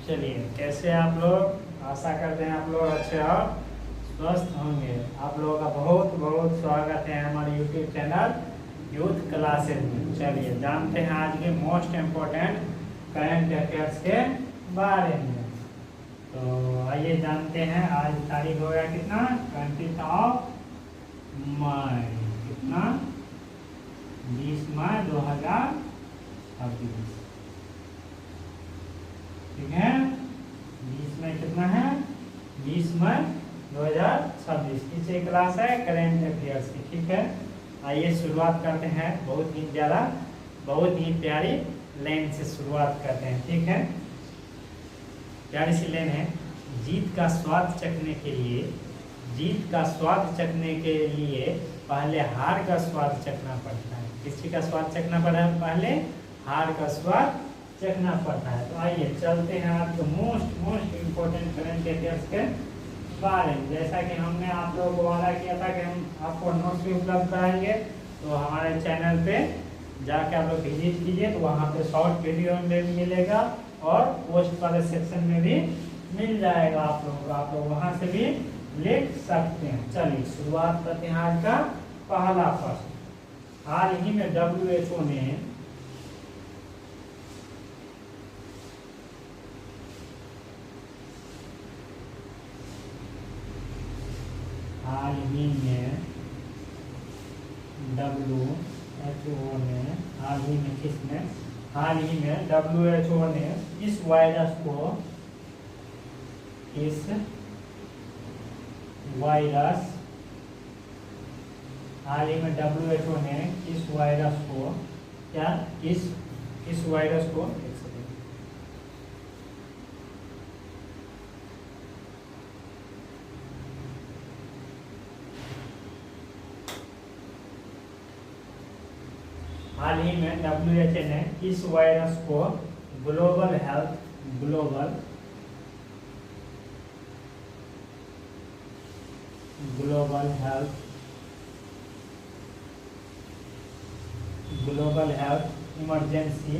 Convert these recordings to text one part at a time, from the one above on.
चलिए, कैसे आप लोग? आशा करते हैं आप लोग अच्छे और स्वस्थ होंगे। आप लोगों का बहुत बहुत स्वागत है हमारे यूट्यूब चैनल यूथ क्लासेज में। चलिए जानते हैं आज के मोस्ट इम्पोर्टेंट करंट अफेयर्स के बारे में। तो आइए जानते हैं। आज तारीख हो गया कितना? 20 मई। कितना? 20 मई 2026। ठीक है, 20 मई कितना है? 20 मई 2026 की से क्लास है करेंट अफेयर्स की। ठीक है, आइए शुरुआत करते हैं। बहुत ही प्यारी लाइन से शुरुआत करते हैं। ठीक है, प्यारी सी लाइन है। जीत का स्वाद चखने के लिए पहले हार का स्वाद चखना पड़ता है। किसी का स्वाद चखना पड़ता है? पहले हार का स्वाद चखना पड़ता है। तो आइए चलते हैं आपको मोस्ट इम्पोर्टेंट करंट अफेयर्स के बारे में। जैसा कि हमने आप लोगों को वादा किया था कि हम आपको नोट्स भी उपलब्ध कराएंगे, तो हमारे चैनल पे जाके आप लोग विजिट कीजिए। तो वहाँ पे शॉर्ट वीडियो में मिलेगा और पोस्ट वाले सेक्शन में भी मिल जाएगा आप लोगों को। आप लोग वहाँ से भी लिख सकते हैं। चलिए शुरुआत करते हैं। आज का पहला प्रश्न। हाल ही में WHO ने WHO ने इस वायरस को हाल ही में WHO ने इस वायरस को ग्लोबल हेल्थ इमरजेंसी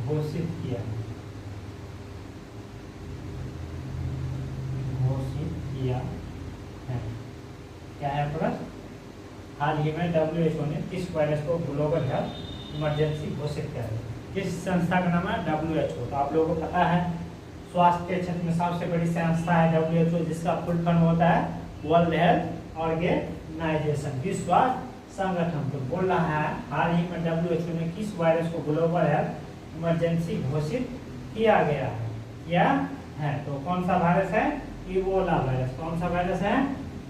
घोषित किया है। क्या है प्रश्न? हाल ही में WHO ने किस वायरस को ग्लोबल हेल्थ इमरजेंसी घोषित किया है? किस संस्था का नाम है? WHO। तो आप लोगों को पता है स्वास्थ्य के क्षेत्र में सबसे बड़ी संस्था है WHO, जिसका फुल फॉर्म होता है वर्ल्ड हेल्थ ऑर्गेनाइजेशन, विश्व स्वास्थ्य संगठन। तो बोल रहा है हाल ही में WHO ने किस वायरस को ग्लोबल हेल्थ इमरजेंसी घोषित किया गया है? तो कौन सा वायरस है? Ebola virus. कौन सा वायरस है?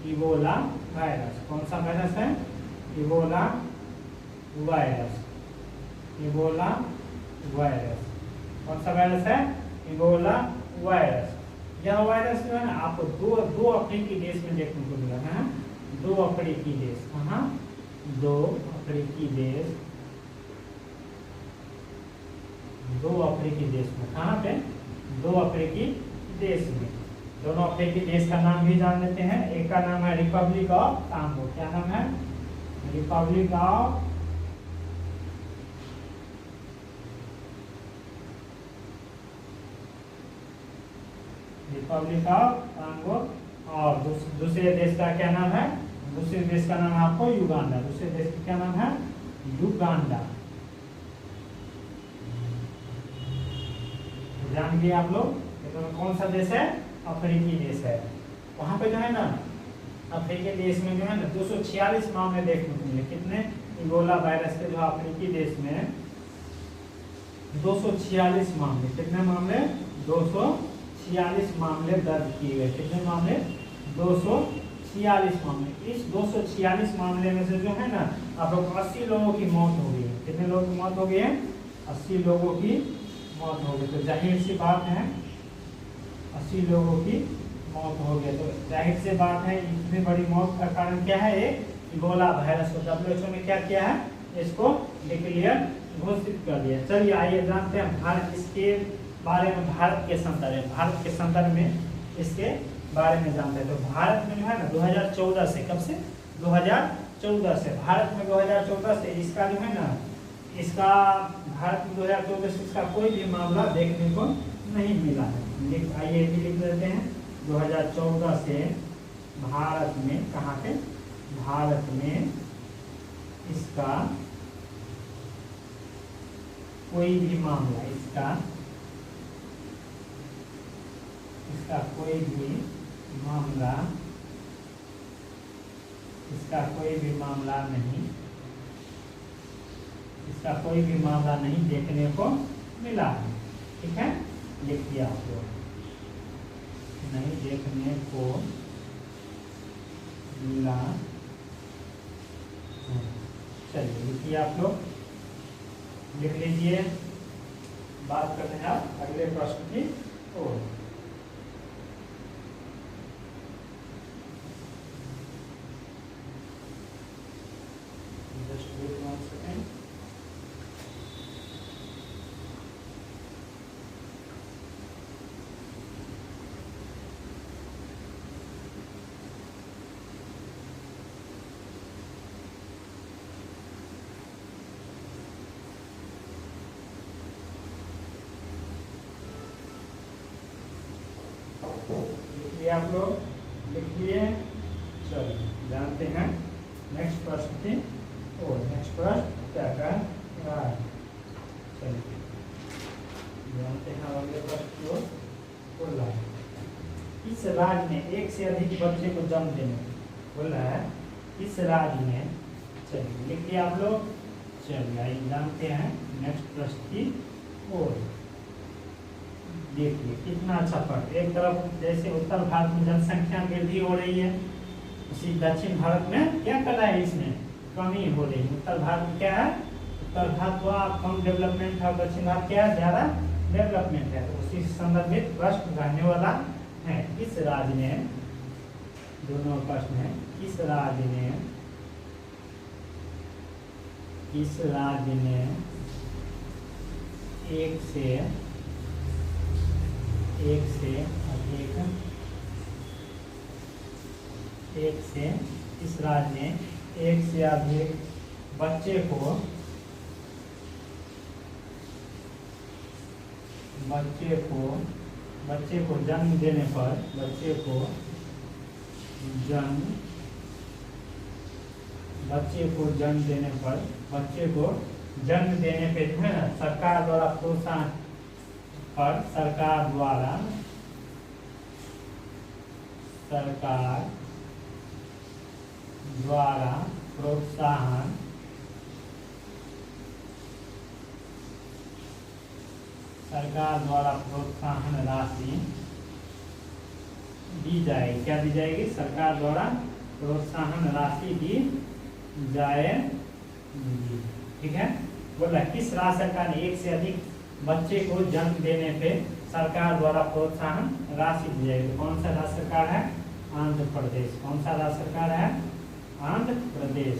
Ebola virus. कौन सा वायरस है? Ebola virus. कौन सा वायरस है? Ebola virus. यह वायरस जो है ना आपको दो अफ्रीकी देश में देखने को मिला है। दो अफ्रीकी देश। कहाँ? दो अफ्रीकी देश में। कहाँ पे? दो अफ्रीकी देश में। दोनों अफ्रीकी देश का नाम भी जान लेते हैं। एक का नाम है रिपब्लिक ऑफ कांगो। क्या नाम है? Republic of Congo. और दूसरे देश का क्या नाम है? दूसरे देश का नाम है आपको युगांडा। दूसरे देश का क्या नाम है? युगांडा। जान गए आप लोग? तो कौन सा देश है? अफ्रीकी देश है। वहां पे जो है ना अफ्रीकी देश में जो है ना 246 मामले देखने को मिले। कितने? इबोला वायरस के जो अफ्रीकी देश में 246 मामले। कितने मामले? 246 मामले दर्ज किए गए। कितने मामले? 246 मामले। इस 246 मामले में से जो है ना आप लोग 80 लोगों की मौत हो गई है। कितने लोगों की मौत हो गई है? 80 लोगों की मौत हो गई। तो जाहिर सी बात है 80 लोगों की मौत हो गई। तो जाहिर सी बात है इतनी बड़ी मौत का कारण क्या है? एक इबोला वायरस को WHO ने क्या किया है? इसको डिक्लेयर घोषित कर दिया। चलिए आइए जानते हैं भारत इसके बारे में। भारत के संदर्भ में इसके बारे में जानते हैं। तो भारत में जो है ना 2014 से, कब से? 2014 से, भारत में 2014 से इसका जो है ना, इसका भारत में 2014 से इसका कोई भी मामला देखने को नहीं मिला है। आइए भी लिख देते हैं 2014 से भारत में, कहाँ पे, भारत में इसका कोई भी मामला, इसका कोई भी मामला, इसका कोई भी मामला नहीं, इसका कोई भी मामला नहीं देखने को मिला है। ठीक है, लिख दिया आपको, नहीं देखने को मिला। चलिए लिखिए आप लोग, लिख लीजिए। बात करते हैं आप अगले प्रश्न की ओर। Just wait 1 second. लिखिए आप लोग, लिखिए। चलिए जानते हैं नेक्स्ट प्रश्न की और नेक्स्ट प्रश्न क्या कह रहा है। चलिए जानते हैं अगले प्रश्न की ओर। बोल रहा है इस राज्य में एक से अधिक बच्चे को जन्म देने, बोल रहा है इस राज्य में। चलिए लिखिए आप लोग। चलिए आइए जानते हैं नेक्स्ट प्रश्न की ओर। देखिए कितना अच्छा पढ़, एक तरफ जैसे उत्तर भारत में जनसंख्या वृद्धि हो रही है, उसी दक्षिण भारत में क्या कर रहा है, इसमें कमी हो रही है। उत्तर भारत में क्या है, उत्तर भारत हुआ कम डेवलपमेंट है, दक्षिण भारत क्या है, ज्यादा डेवलपमेंट है। तो उसी से संबंधित प्रश्न रहने वाला है। इस राज्य में, दोनों प्रश्न है, इस राज्य में, इस राज्य में एक से इस राज्य में एक से अधिक बच्चे को जन्म देने पर, बच्चे को जन्म देने पे जो है ना, सरकार द्वारा प्रोत्साहन पर, सरकार द्वारा प्रोत्साहन राशि दी जाएगी। क्या दी जाएगी, सरकार द्वारा प्रोत्साहन राशि दी जाएगी। ठीक है, बोल रहा है किस राज्य सरकार ने एक से अधिक बच्चे को जन्म देने पे सरकार द्वारा प्रोत्साहन राशि दी जाएगी। कौन सा राज्य सरकार है, आंध्र प्रदेश। कौन सा राज्य सरकार है, आंध्र प्रदेश।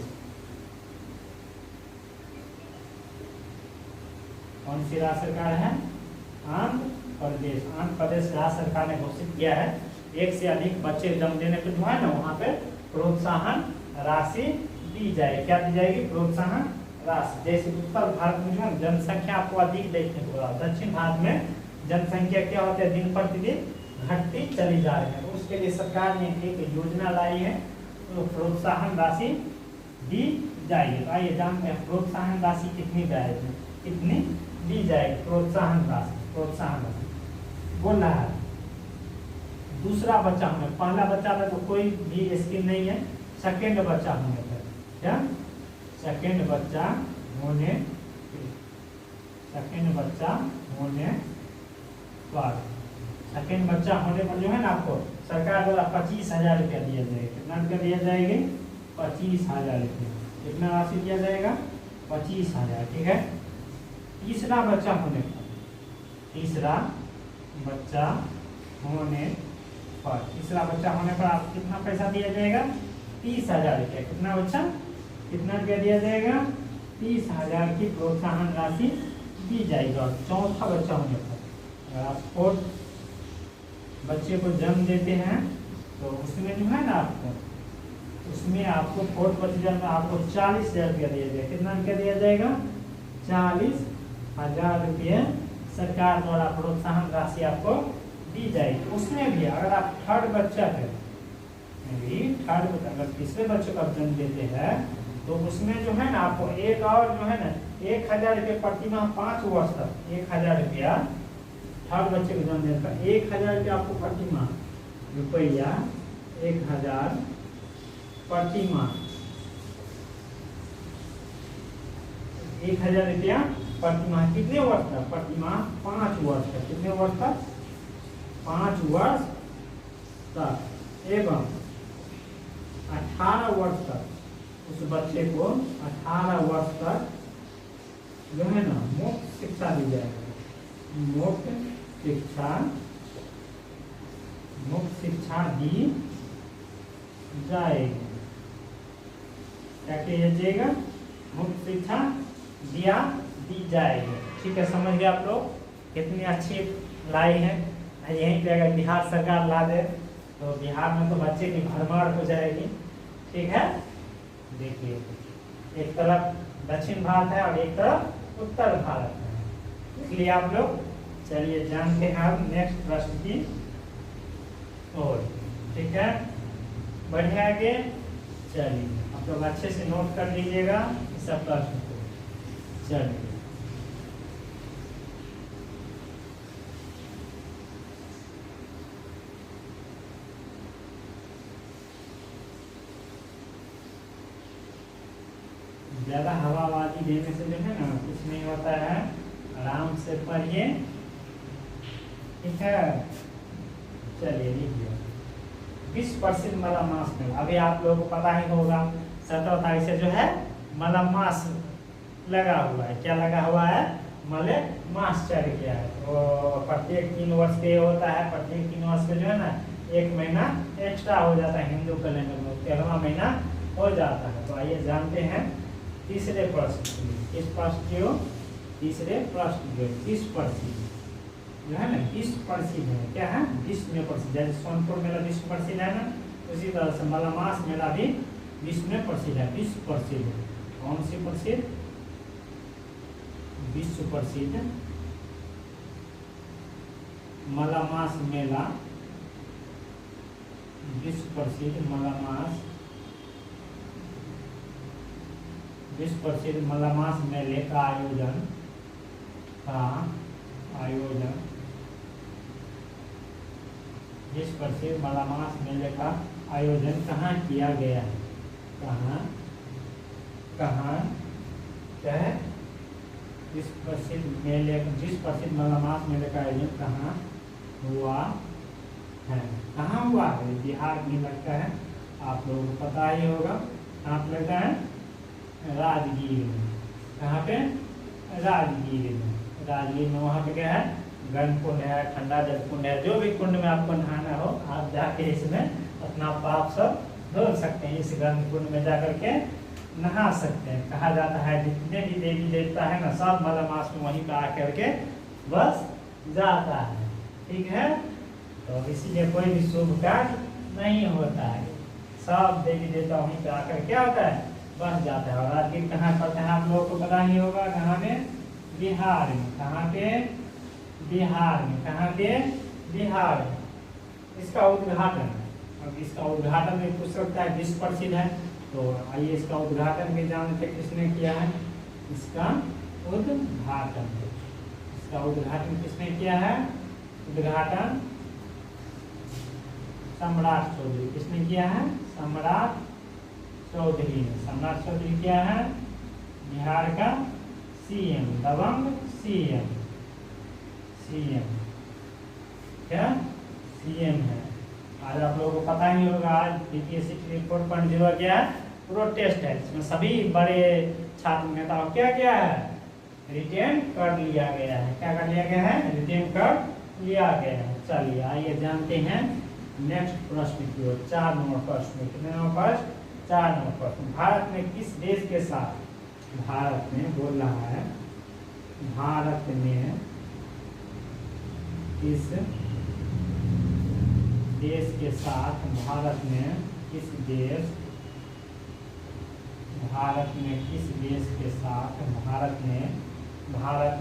कौन सी राज्य सरकार है, आंध्र प्रदेश। आंध्र प्रदेश राज्य सरकार ने घोषित किया है एक से अधिक बच्चे जन्म देने पे जो है ना, वहाँ पे प्रोत्साहन राशि दी जाएगी। क्या दी जाएगी, प्रोत्साहन राशि। जैसे उत्तर भारत में जो है जनसंख्या आपको अधिक देखने को मिला, दक्षिण भारत में जनसंख्या क्या होती है, दिन प्रतिदिन घटती चली जा रही है। तो उसके लिए सरकार ने एक योजना लाई है, तो प्रोत्साहन राशि दी जाएगी। तो आइए जानते हैं प्रोत्साहन राशि कितनी जाएगी, कितनी दी जाएगी प्रोत्साहन राशि। बोल रहा है दूसरा बच्चा होने, पहला बच्चा में तो कोई भी स्कीम नहीं है, सेकेंड बच्चा होने पर, क्या सेकेंड बच्चा होने पर, सेकेंड बच्चा होने पर जो है ना, आपको सरकार द्वारा 25,000 रुपया दिया जाएगा। कितना रुपया दिया जाएगा, 25,000 रुपया। कितना राशि दिया जाएगा, 25,000। ठीक है, तीसरा बच्चा होने पर, तीसरा बच्चा होने पर आपको कितना पैसा दिया जाएगा, 30,000 रुपया। कितना रुपया दिया जाएगा, 30,000 की प्रोत्साहन राशि दी जाएगी। और चौथा बच्चा होने पर, अगर आप 4th बच्चे को जन्म देते हैं तो उसमें जो है ना, आपको उसमें आपको 4th प्रोसीजर में आपको 40,000 रुपया दिया जाएगा। कितना रुपया दिया जाएगा? 40,000 रुपये सरकार द्वारा प्रोत्साहन राशि आपको दी जाएगी। उसमें भी अगर आप थर्ड बच्चा है, अगर तीसरे बच्चे का जन्म देते हैं तो उसमें जो है ना आपको एक और जो है ना 1,000 रुपये प्रति माह 5 वर्ष तक, 1,000 रुपया थर्ड बच्चे को जन्म देने पर 1,000 रुपया आपको प्रति माह, रुपया 1,000 प्रति माह, 1,000 रुपया प्रति माह। कितने वर्ष तक? प्रति माह 5 वर्ष तक। कितने वर्ष तक? 5 वर्ष तक। एवं 18 वर्ष तक उस बच्चे को 18 वर्ष तक जो है ना मुफ्त शिक्षा दी जाएगी। मुफ्त शिक्षा दी जाएगी। क्या किया जाएगा? मुफ्त शिक्षा दी जाएगी। ठीक है, समझ गए आप लोग? कितनी अच्छी लाई है। यहीं पे अगर बिहार सरकार ला दे तो बिहार में तो बच्चे की भरमार हो जाएगी। ठीक है, देखिए एक तरफ दक्षिण भारत है और एक तरफ उत्तर भारत है, इसलिए आप लोग चलिए जानते हैं अब नेक्स्ट प्रश्न की ओर। ठीक है, बढ़िया आगे चलिए आप लोग अच्छे से नोट कर लीजिएगा इस सब प्रश्न को। चलिए ज़्यादा हवाबाजी देने से जो है ना कुछ नहीं होता है, आराम से पढ़िए। ठीक है, चलिए लिखिए 20% मलमास में। अभी आप लोगों को पता ही होगा 17 तारीख से जो है मलमास लगा हुआ है। क्या लगा हुआ है? मलमास चढ़ गया है। तो प्रत्येक 3 वर्ष के होता है, प्रत्येक 3 वर्ष के जो है ना 1 महीना एक्स्ट्रा हो जाता है हिंदू कैलेंडर में, 13वां महीना हो जाता है। तो आइए जानते हैं तीसरे प्रश्न। इस प्रश्न को तीसरे प्रश्न जो 30% जो है ना 20% है। क्या है? 20 में प्रसिद्ध। जैसे सोनपुर मेला 20 प्रसिद्ध है ना, उसी तरह से मलमास मेला भी 20 में प्रसिद्ध है। 20% कौन सी प्रसिद्ध? विश्व प्रसिद्ध मलमास मेला, विश्व प्रसिद्ध मलमास, विश्व प्रसिद्ध मलमास मेले का आयोजन विश्व प्रसिद्ध मलमास मेले का आयोजन कहाँ किया गया है? कहाँ है? विश्व प्रसिद्ध मलमास मेले का आयोजन कहाँ हुआ है? कहाँ हुआ है? बिहार में लगता है, आप लोगों को पता ही होगा। कहाँ पे लगता है? राजगीर में। कहाँ पे? राजगीर में। वहाँ पे क्या है? गर्म कुंड है, ठंडा जल कुंड है। जो भी कुंड में आपको नहाना हो आप जाके इसमें अपना पाप सब धो सकते हैं। इस गर्म कुंड में जाकर के नहा सकते हैं। कहा जाता है जितने भी देवी देवता है ना सब मलमास में वहीं पे आकर के बस जाता है। ठीक है, तो इसीलिए कोई भी शुभ कार्य नहीं होता है। सब देवी देवता वहीं पे आकर क्या होता है? बस जाता है। और राजगीर कहाँ पड़ता है? आप लोगों को पता ही होगा। कहाँ में? बिहार में। कहाँ पे? बिहार में। कहाँ पे? बिहार में। इसका उद्घाटन, अब इसका उद्घाटन भी पूछ सकता है, विश्व प्रसिद्ध है तो आइए इसका उद्घाटन भी जानते किसने किया है। इसका उद्घाटन किसने किया है? उद्घाटन सम्राट चौधरी। किसने किया है? सम्राट चौधरी ने। सम्राट चौधरी क्या है? बिहार का सीएम, दबंग सीएम। क्या? सीएम है। आज आप लोगों को पता ही होगा आज बीपीएससी 4.0 क्या है? प्रोटेस्ट है। इसमें सभी बड़े छात्र नेताओं क्या किया है? रिटेन कर लिया गया है। क्या कर लिया गया है? रिटेन कर लिया गया है। चलिए आइए जानते हैं नेक्स्ट प्रश्न की ओर। 4 नंबर प्रश्न। कितने नंबर प्रश्न? 4 नंबर प्रश्न। भारत में किस देश के साथ, भारत में बोल रहा है, भारत में किस देश के साथ, भारत में किस देश भारत में किस देश के साथ भारत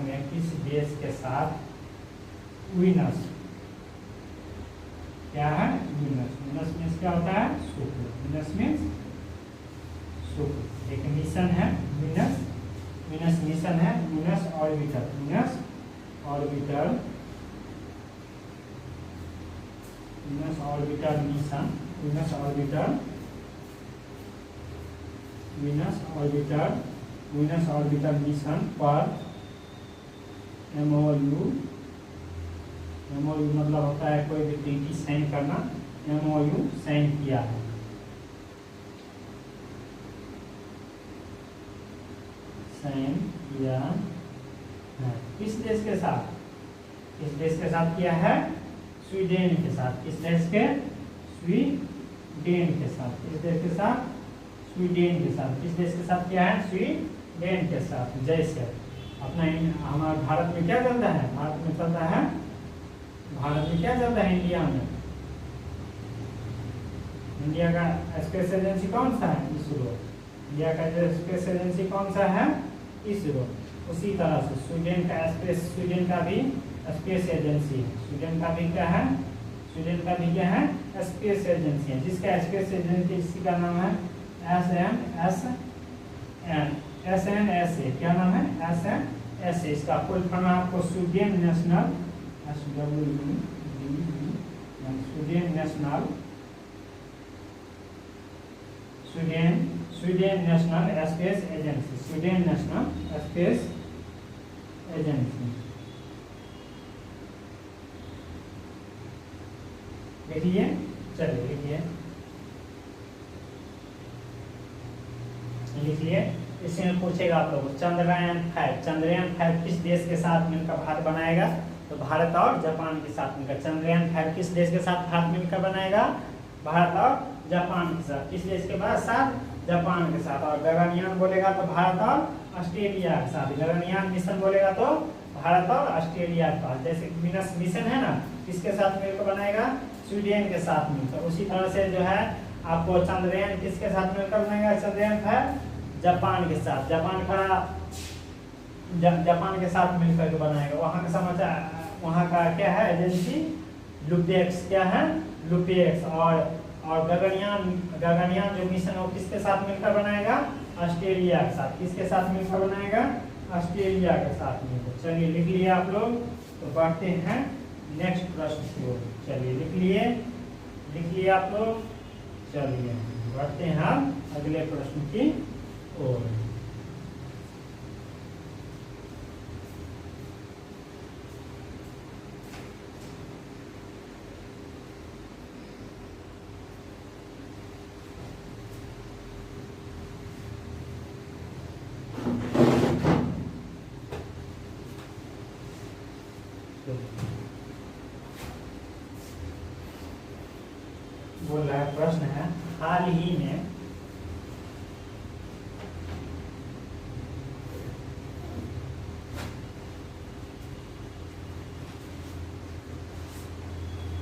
में किस देश के साथ विनस, क्या है विनस, विनस मीन्स क्या होता है शुक्र, विनस मीन्स शुक्र। एक मिशन है विनस, विनस मिशन है, Venus orbiter, Venus orbiter, Venus orbiter mission, Venus orbiter, Venus orbiter, Venus orbiter mission पर MOU, MOU मतलब होता है कोई भी ट्रीटी साइन करना, MOU साइन किया है। साइन किया है किस देश के साथ, किस देश के साथ किया है, स्वीडन के साथ। किस देश के, स्वीडन के साथ। किस देश के साथ, स्वीडन के साथ। किस देश के साथ किया है, स्वीडन के साथ। जैसे अपना हमारे भारत में क्या चलता है, भारत में चलता है, भारत में क्या चलता है, इंडिया में, इंडिया का स्पेस एजेंसी कौन सा है, इसरो। इंडिया का जो स्पेस एजेंसी कौन सा है, इसरो। उसी तरह से स्वीडन का स्पेस, स्वीडन का भी स्पेस एजेंसी है। स्वीडन का भी क्या है, स्वीडन का भी क्या है, स्पेस एजेंसी है, जिसका स्पेस एजेंसी का नाम है SNSA। क्या नाम है, SNSA। इसका फुल फॉर्म आपको Sweden national, Sweden national, Sweden national space agency, Sweden national space agency. देखिए, चलिए लिखिए, लिखिए। इसमें पूछेगा आप लोग चंद्रयान 5 किस देश के साथ मिलकर भारत बनाएगा, तो भारत और जापान के साथ मिलकर। चंद्रयान 5 किस देश के साथ भारत मिलकर बनाएगा, भारत और जापान के साथ। किस देश के बाद साथ, जापान के साथ। और गगनयान बोलेगा तो भारत और ऑस्ट्रेलिया के साथ। गगनयान मिशन बोलेगा तो भारत और ऑस्ट्रेलिया के साथ। जैसे विनस मिशन है ना, किसके साथ मिलकर बनाएगा, स्वीडन के साथ मिलकर। उसी तरह से जो है आपको चंद्रयान किसके साथ मिलकर बनाएगा, चंद्रयान 5 जापान के साथ। जापान के साथ मिलकर के बनाएगा। वहाँ का समाचार, वहाँ का क्या है एजेंसी, लुपेक्स। क्या है, लुपेक्स। और गगनयान जो मिशन है वो किसके साथ मिलकर बनाएगा, ऑस्ट्रेलिया के साथ। किसके साथ मिलकर बनाएगा, ऑस्ट्रेलिया के साथ मिलकर। चलिए लिख लिए आप लोग, तो बढ़ते हैं नेक्स्ट प्रश्न की ओर। चलिए लिख लिए आप लोग। चलिए बढ़ते हैं हम अगले प्रश्न की ओर। बोल रहा है, प्रश्न है, हाल ही में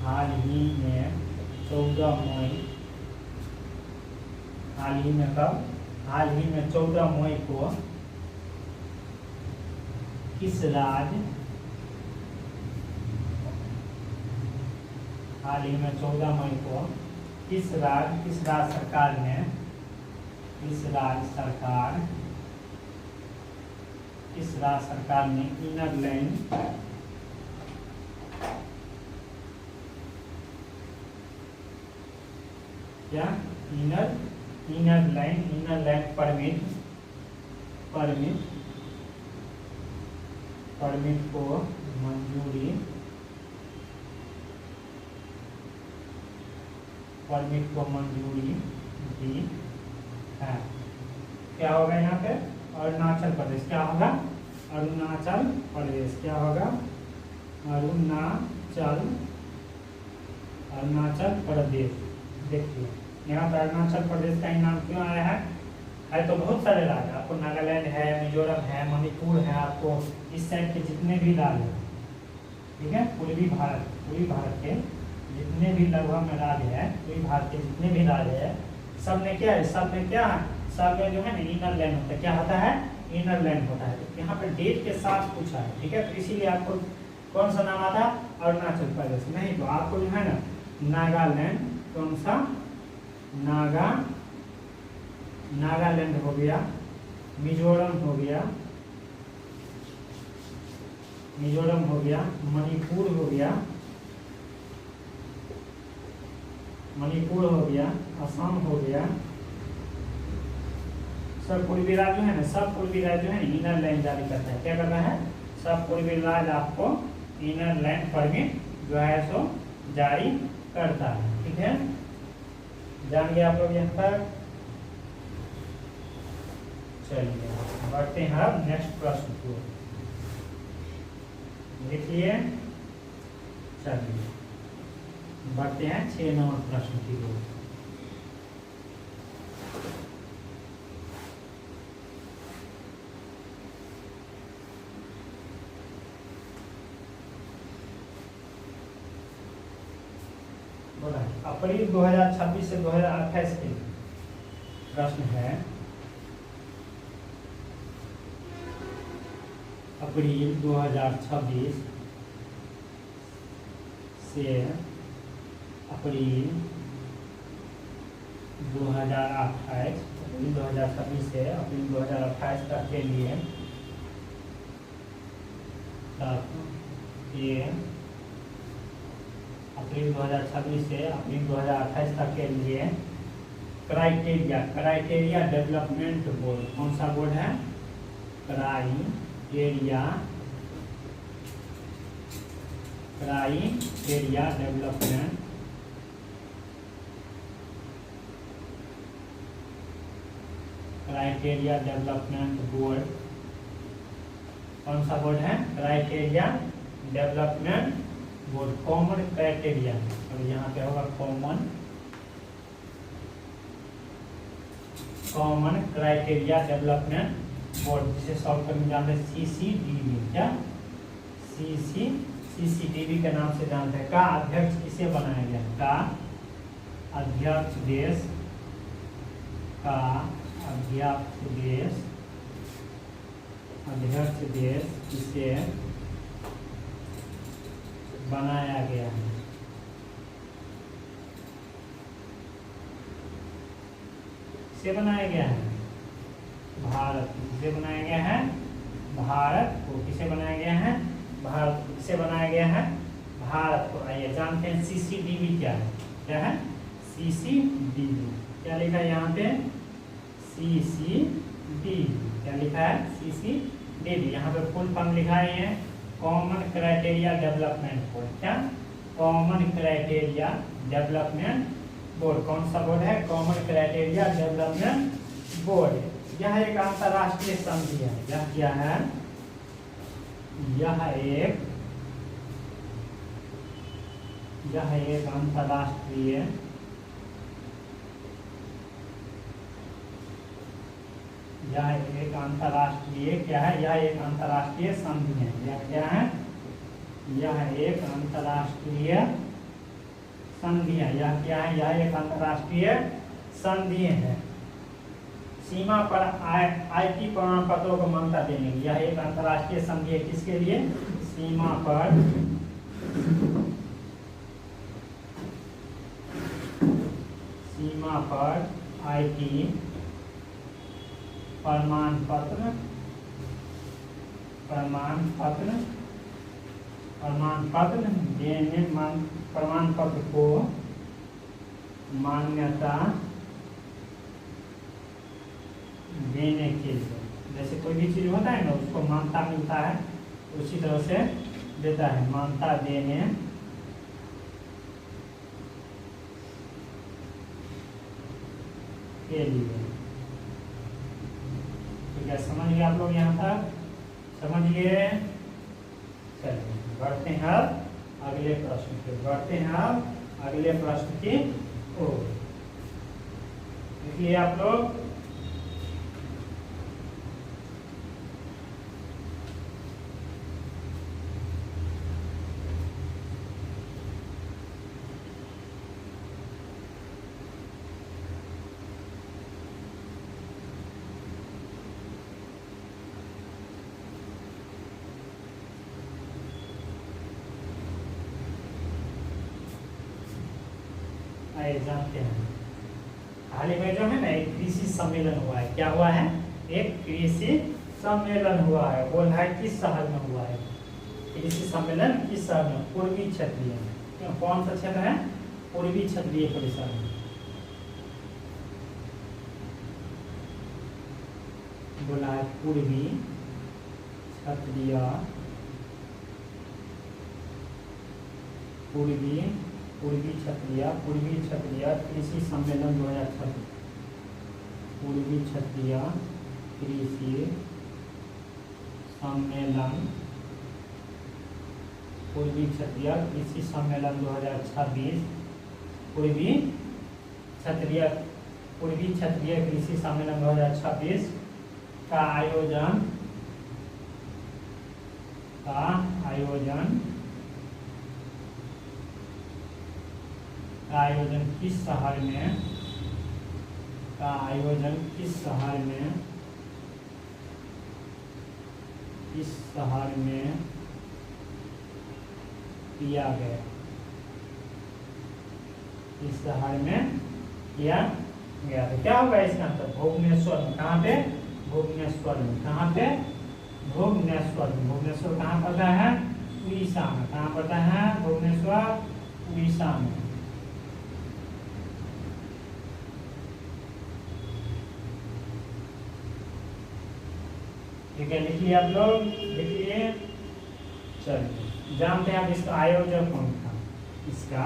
हाल ही में 14 मई, हाल ही में कब, हाल ही में 14 मई को किस राज्य, हाल ही में 14 मई को किस राज्य सरकार ने, किस राज्य सरकार ने इनर लाइन, क्या इनर लाइन परमिट को मंजूरी, दी है। क्या होगा यहाँ पे, अरुणाचल प्रदेश। क्या होगा, अरुणाचल प्रदेश। क्या होगा, अरुणाचल प्रदेश। देखिए यहाँ पर अरुणाचल प्रदेश का ही नाम क्यों आया है तो बहुत सारे राज्य, आपको नागालैंड है, मिजोरम है, मणिपुर है, आपको इस साइड के जितने भी राज्य हैं, ठीक है, पूर्वी भारत के जितने भी लगभग में राज्य है, पूर्वी भारत के जितने भी राज्य है, सब में क्या है, सब में जो है ना इनर लाइन होता है, क्या होता है, इनर लाइन होता है। तो यहाँ पे डेट के साथ पूछा है, ठीक है, तो इसीलिए आपको कौन सा नाम आता, अरुणाचल प्रदेश नहीं, तो आपको जो है ना नागालैंड, कौन सा, नागालैंड हो गया, मिजोरम हो गया, मणिपुर हो गया, असम हो गया, सब पूर्वी राज्य है ना, सब पूर्वी राज्य है ना इनर लाइन जारी करता है। क्या करता है, सब पूर्वी राज्य आपको इनर लाइन परमिट जो है सो जारी करता है, ठीक है, जान गए आप लोग यहाँ तक। चलिए बढ़ते हैं अब नेक्स्ट प्रश्न को, लिखिए। चलिए बढ़ते हैं 6 नंबर प्रश्न की ओर। अप्रैल 2026 से 2028 के प्रश्न है। अप्रैल 2026 से अप्रैल 2028, अप्रैल 2026 से अप्रैल 2028 तक के लिए अप्रैल 2026 से अप्रैल 2028 तक के लिए क्राइटेरिया डेवलपमेंट बोर्ड, कौन सा बोर्ड है, क्राइटेरिया डेवलपमेंट बोर्ड, कौन सा बोर्ड है, criteria development board, common criteria, और यहाँ पे होगा कॉमन क्राइटेरिया डेवलपमेंट बोर्ड, जिसे शॉर्ट में जानते हैं CCDB। क्या, CCDB के नाम से जानते हैं। का अध्यक्ष किसे बनाया गया, का अध्यक्ष देश किसे बनाया गया है, किसे बनाया गया है, भारत, किसे बनाया गया है, भारत को, किसे बनाया गया है, भारत को, किसे बनाया गया है, भारत को। आइए जानते हैं CCDB क्या है, क्या है CCDB, क्या लिखा है यहाँ पे, CCDB, क्या लिखा है, CCDB, यहाँ पे फुल फॉर्म लिखा है, कॉमन क्राइटेरिया डेवलपमेंट बोर्ड। क्या, कॉमन क्राइटेरिया डेवलपमेंट बोर्ड, कौन सा बोर्ड है, कॉमन क्राइटेरिया डेवलपमेंट बोर्ड। यह एक अंतरराष्ट्रीय संधि है, यह क्या है, यह एक अंतरराष्ट्रीय क्या है, यह एक अंतरराष्ट्रीय संधि है। यह क्या है, यह एक अंतरराष्ट्रीय संधि है। यह क्या है, यह एक अंतरराष्ट्रीय संधि है। सीमा पर IT प्रमाण पत्रों को मान्यता देने की, यह एक अंतरराष्ट्रीय संधि है। किसके लिए, सीमा पर IT प्रमाण पत्र देने, प्रमाण पत्र को मान्यता देने के लिए, जैसे कोई भी चीज होता है ना उसको मान्यता मिलता है, उसी तरह से देता है, मान्यता देने के लिए। ठीक है, समझ गए आप लोग, यहाँ तक समझ गए। चलिए बढ़ते हैं अब अगले प्रश्न की ओर। देखिए आप लोग, आइए जानते हैं। हाल ही में जो है ना एक कृषि सम्मेलन हुआ है। क्या हुआ है? एक कृषि सम्मेलन हुआ है। बोल है किस शहर में हुआ है कृषि सम्मेलन? किस शहर में? पूर्वी क्षेत्रीय में। कौन सा क्षेत्र है? पूर्वी क्षेत्रीय परिषद में। बोला है पूर्वी क्षत्रिय कृषि सम्मेलन 2026। पूर्वी क्षत्रिय कृषि सम्मेलन 2026। पूर्वी क्षत्रिय कृषि सम्मेलन 2026 का आयोजन किस शहर में किया गया? इस शहर में किया गया। तो क्या होगा इसका आंसर? भुवनेश्वर में। कहाँ पे? भुवनेश्वर में। कहाँ पे? भुवनेश्वर में। भुवनेश्वर कहाँ पड़ता है? उड़ीसा में। कहाँ पड़ता है? भुवनेश्वर उड़ीसा में। ठीक है, लिख लिए आप लोग? लिख लिए? चलिए जानते हैं आप इसका आयोजक कौन था। इसका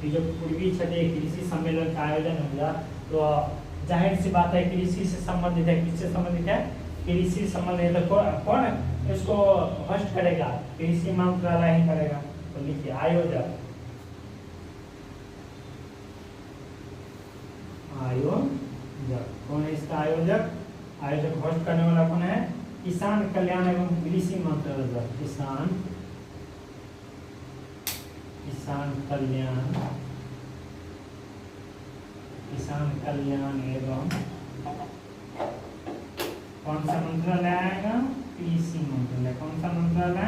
जो पूर्वी क्षत्रिय कृषि सम्मेलन का आयोजन हुआ, तो जाहिर सी बात है कृषि से संबंधित है। किससे संबंधित है? कृषि संबंधित है। कौन इसको होस्ट करेगा? कृषि मंत्रालय ही करेगा। तो लिखिए आयोजक। कौन है इसका आयोजक? आयोजक होस्ट करने वाला कौन है? किसान कल्याण एवं कृषि मंत्रालय। किसान कल्याण एवं कौन सा मंत्रालय आएगा? कृषि मंत्रालय। कौन सा मंत्रालय?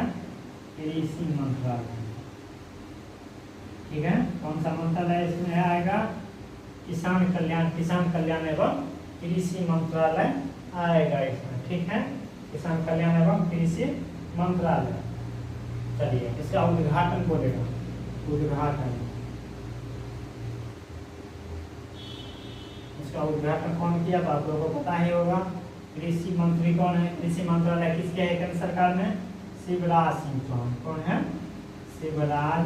कृषि मंत्रालय। ठीक है, कौन सा मंत्रालय इसमें आएगा? किसान कल्याण एवं कृषि मंत्रालय आएगा इसमें। ठीक है, किसान कल्याण एवं कृषि मंत्रालय। चलिए इसका उद्घाटन बोलेगा। इसका उद्घाटन कौन किया? तो आप लोगों को पता ही होगा। कृषि मंत्री कौन है? कृषि मंत्रालय किसके है केंद्र सरकार में? शिवराज सिंह चौहान। कौन है? शिवराज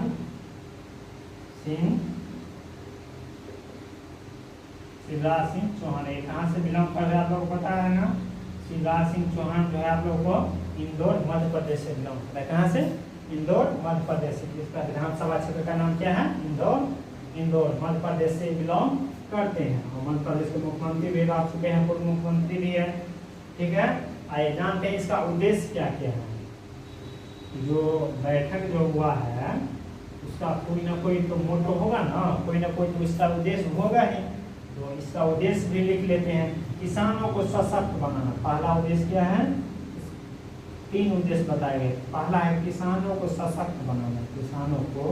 सिंह चौहान। ये कहाँ से बिलोंग कर रहे हैं आप लोगों को पता है ना? शिवराज सिंह चौहान जो है आप लोगों को इंदौर मध्य प्रदेश से बिलोंग करता है। कहाँ से? इंदौर मध्य प्रदेश से। इसका विधानसभा क्षेत्र का नाम क्या है? इंदौर मध्य प्रदेश से बिलोंग करते हैं। और मध्य प्रदेश के मुख्यमंत्री भी रह चुके हैं, पूर्व मुख्यमंत्री भी है। ठीक है, आइए जानते हैं इसका उद्देश्य क्या क्या है। जो बैठक जो हुआ है उसका कोई ना कोई तो मोटो होगा ना, कोई ना कोई तो इसका उद्देश्य होगा ही। तो इसका उद्देश्य भी लिख लेते हैं। किसानों को सशक्त बनाना। पहला उद्देश्य क्या है? 3 उद्देश्य बताए गए। पहला है किसानों को सशक्त बनाना। किसानों को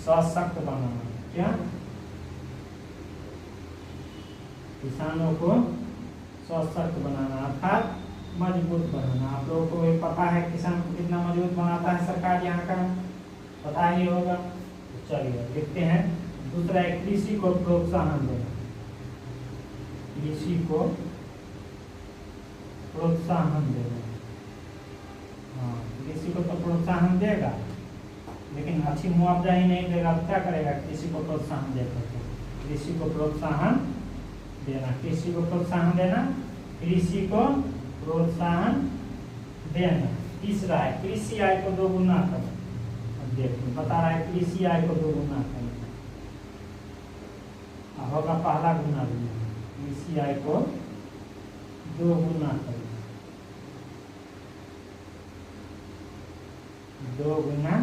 सशक्त बनाना। क्या? किसानों को सशक्त बनाना अर्थात मजबूत बनाना। आप लोगों को ये पता है किसान को कितना मजबूत बनाता है सरकार यहाँ का? पता ही होगा। चलिए लिखते हैं। दूसरा है कृषि को प्रोत्साहन देना। कृषि को प्रोत्साहन देना। हाँ, कृषि को तो प्रोत्साहन देगा लेकिन अच्छी मुआवजा ही नहीं देगा। तो क्या करेगा? कृषि को प्रोत्साहन देगा। कृषि को प्रोत्साहन देना। कृषि को प्रोत्साहन देना। कृषि को प्रोत्साहन देना। तीसरा है कृषि आय को 2 गुना करना। अब देखिए बता रहा है कृषि आय को 2 गुना करना। होगा पहला गुना भी। कृषि आय को 2 गुना करना। 2 गुना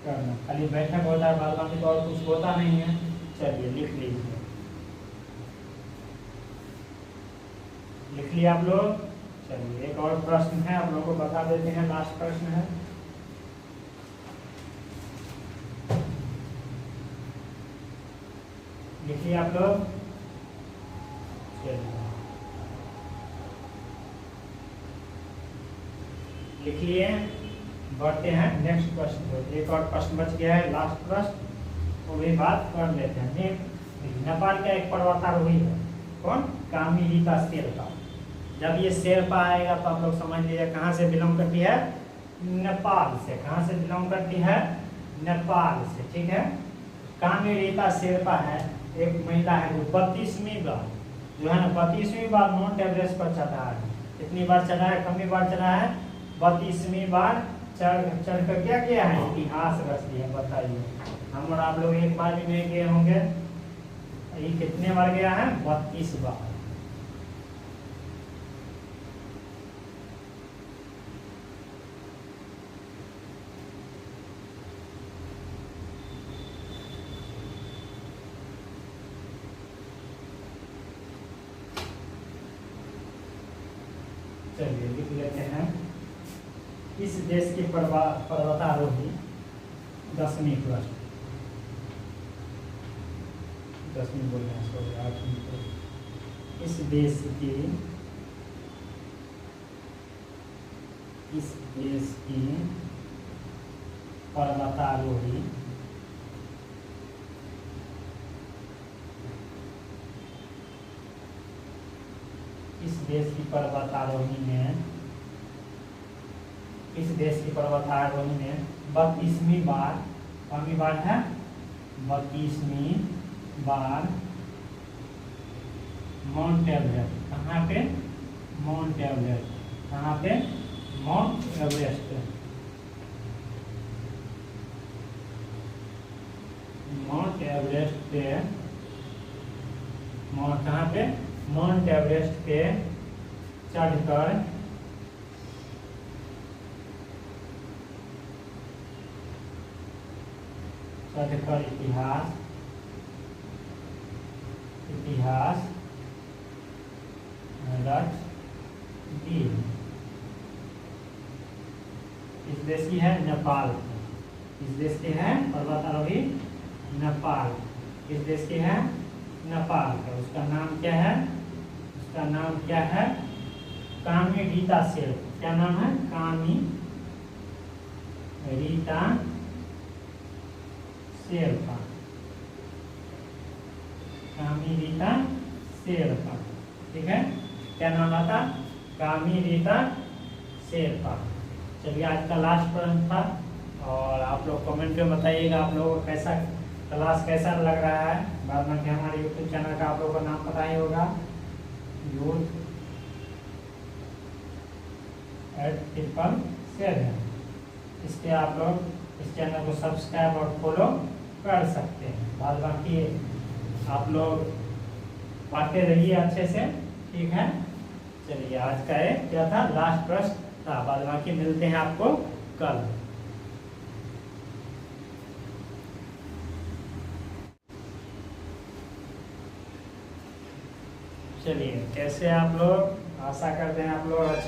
करना। खाली बैठक होता है, बाद बाकी तो और कुछ होता नहीं है। चलिए लिख लीजिए। लिख लिया आप लोग? चलिए एक और प्रश्न है, आप लोगों को बता देते हैं। लास्ट प्रश्न है। लिखिए आप लोग। चलिए लिख लिए। बढ़ते हैं नेक्स्ट प्रश्न को। एक और प्रश्न बच गया है, लास्ट प्रश्न, वो भी बात कर लेते हैं। नेपाल का एक पर्वतारोही है, कौन? कामिरीता शेरपा। जब ये शेरपा आएगा तो आप लोग समझ लीजिए कहाँ से बिलोंग करती है, नेपाल से। कहाँ से बिलोंग करती है, नेपाल से, ठीक है। कामिरीता शेरपा है, एक महिला है जो 32वीं बार जो है ना, 32वीं बार माउंट एवरेस्ट पर चढ़ा है। कितनी बार चढ़ा है, कितनी बार चढ़ा है, 32वीं बार चढ़ कर क्या किया है, इतिहास रच दिया। बताइए, हम और आप लोग एक बार भी नहीं गए होंगे, ये कितने बार गया है, 32 बार। चलिए लिख लेते हैं। इस देश के पर्वतारोही, 10वीं प्रश्न, 10वीं बोल रहे हैं, सॉरी 8वीं प्रश्न। इस देश की पर्वतारोही इस देश की पर्वतारोही ने 32वीं बार, कौन बार है, 32वीं बार माउंट एवरेस्ट। कहाँ पे, माउंट एवरेस्ट। कहाँ पे, माउंट एवरेस्ट। माउंट एवरेस्ट पे, कहाँ पे, माउंट एवरेस्ट पे चढ़कर इतिहास रच दी। इस देश की है नेपाल। इस देश की है पर्वतारोही नेपाल। इस देश की है नेपाल का। उसका नाम क्या है, उसका नाम क्या है, कामिरीता शेरपा। क्या नाम है, कामिरीता शेरपा। कामिरीता शेरपा, ठीक है। क्या नाम आता, कामिरीता शेरपा। चलिए आज का लास्ट प्रश्न था, और आप लोग कमेंट में बताइएगा आप लोगों को कैसा क्लास कैसा लग रहा है। बाद में हमारे यूट्यूब चैनल का आप लोगों को नाम पता ही होगा, यूथ @777। इस पर आप लोग इस चैनल को सब्सक्राइब और फॉलो कर सकते हैं। बाद बाकी आप लोग पढ़ते रहिए अच्छे से, ठीक है। चलिए आज का एक क्या था, लास्ट प्रश्न था। बाद बाकी मिलते हैं आपको कल। चलिए कैसे आप लोग, आशा करते हैं आप लोग